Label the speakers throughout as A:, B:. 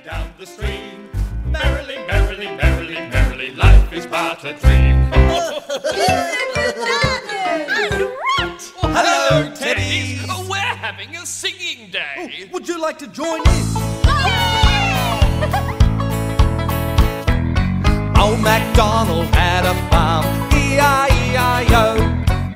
A: down the stream. Merrily, merrily, merrily, merrily, life is but a dream.
B: Hello, Teddy.
A: We're having a singing day.
B: Would you like to join in? Old MacDonald had a farm, E-I-E-I-O.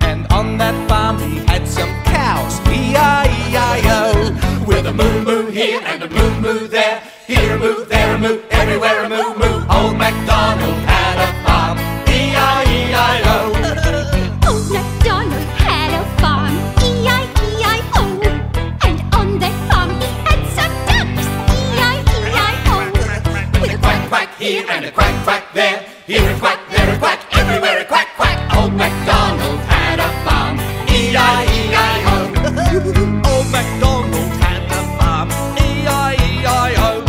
B: And on that farm he had some cows, E-I-E-I-O.
A: With a moo-moo here and a moo-moo there, here a moo, there a moo, everywhere a moo-moo. Old MacDonald had a farm, E-I-E-I-O.
C: Old MacDonald had a farm, E-I-E-I-O. And on that farm he had some ducks, E-I-E-I-O. With a quack,
A: Quack here and a quack, quack there, here a quack, there a quack, everywhere a quack, quack. Old MacDonald had a farm, E-I-E-I-O.
B: Old MacDonald had a farm, E-I-E-I-O.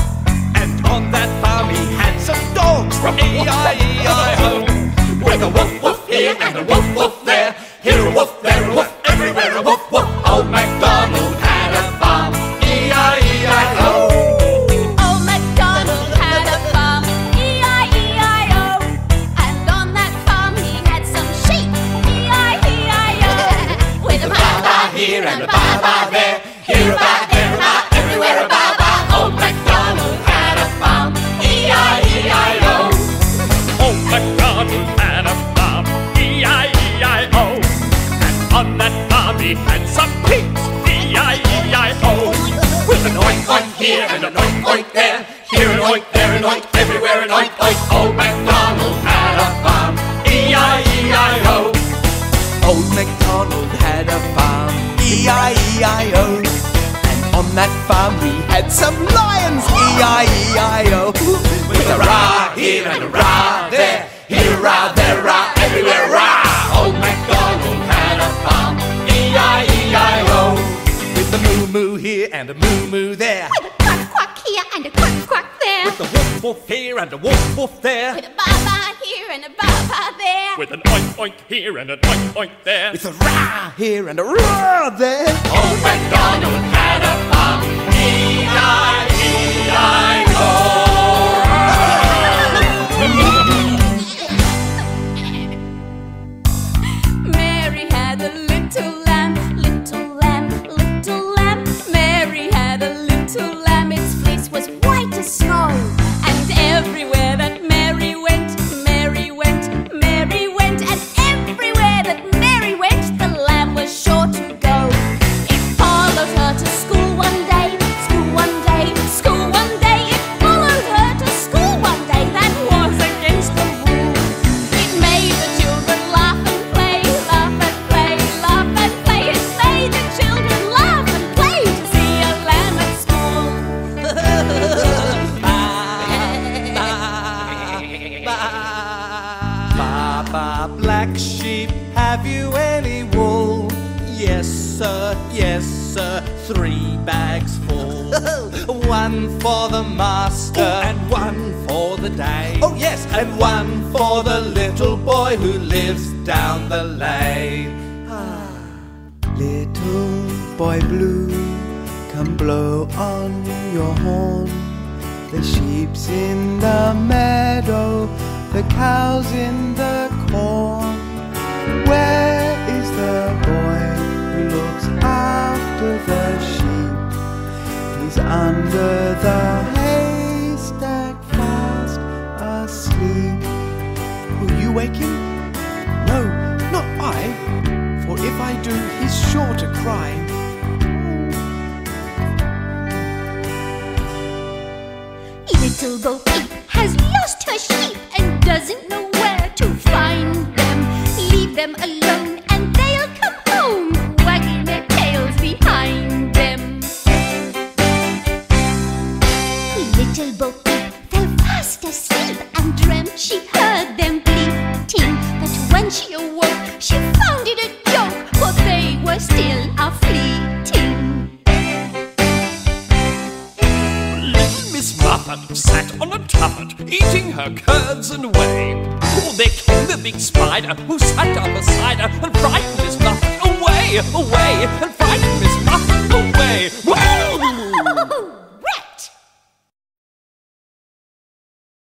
B: And on that farm he had some dogs, E-I-E-I-O.
A: With a woof, woof here and a woof, woof there, here a woof, there a woof, everywhere a woof, woof. Old MacDonald had a farm, E-I-E-I-O.
C: Old MacDonald had a farm, E-I-E-I-O. And on that farm he had some sheep, E-I-E-I-O. With a
A: Ba-ba here and a ba-ba there, here a ba, there a ba, everywhere a ba-ba. Old MacDonald had a farm, E-I-E-I-O.
D: Old MacDonald had a farm, E-I-E-I-O. And on that farm he had some pigs, E-I-E-I-O.
A: With an oink, oink here and an oink, oink there, here an oink, there an oink, everywhere an oink, oink. Old MacDonald had a farm, E-I-E-I-O.
B: Old MacDonald had a farm, E-I-E-I-O. And on that farm he had some lions, E-I-E-I-O.
A: With a rah here and a rah there, here a rah, there a rah, everywhere a rah. Old MacDonald had a farm, E-I-E-I-O.
B: With a moo-moo here and a moo-moo there.
C: With a quack, quack here and a quack, quack there.
B: With a woof-woof here and a woof-woof there.
C: With a ba-ba here and a ba-ba there.
D: With an oink oink here and an oink oink there.
B: With a rah here and a rah there.
A: Old MacDonald had a farm, E-I-E-I-O.
C: Mary had a little lamb, little lamb, little lamb. Mary had a little lamb, its fleece was white as snow. And everywhere that Mary went, Mary went, Mary went. And everywhere that Mary went, the lamb was sure to go. It followed her to school one day, school one day, school one day. It followed her to school one day, that was against the rule. It made the children laugh and play, laugh and play, laugh and play. It made the children laugh and play to see a lamb at school.
B: Ba-ba, black sheep, have you any wool? Yes, sir, 3 bags full. One for the master, and one for the day. Oh yes, and one for the little boy who lives down the lane. Little boy blue, come blow on your horn. The sheep's in the meadow, the cow's in the corn. Where is the boy who looks after the sheep? He's under the haystack fast asleep. Will you wake him? No, not I, for if I do, he's sure to cry.
C: Little Bo Peep has lost her sheep and doesn't know where to find them. Leave them alone and they'll come home, wagging their tails behind them. Little Bo Peep fell fast asleep and dreamt she heard them bleating. But when she awoke, she found it a joke, for they were still a-fleeting.
D: Miss Muffet sat on a tuffet, eating her curds and whey. Oh, there came the big spider, who sat down beside her and frightened Miss Muffet away, away, and frightened Miss Muffet away. Whoa!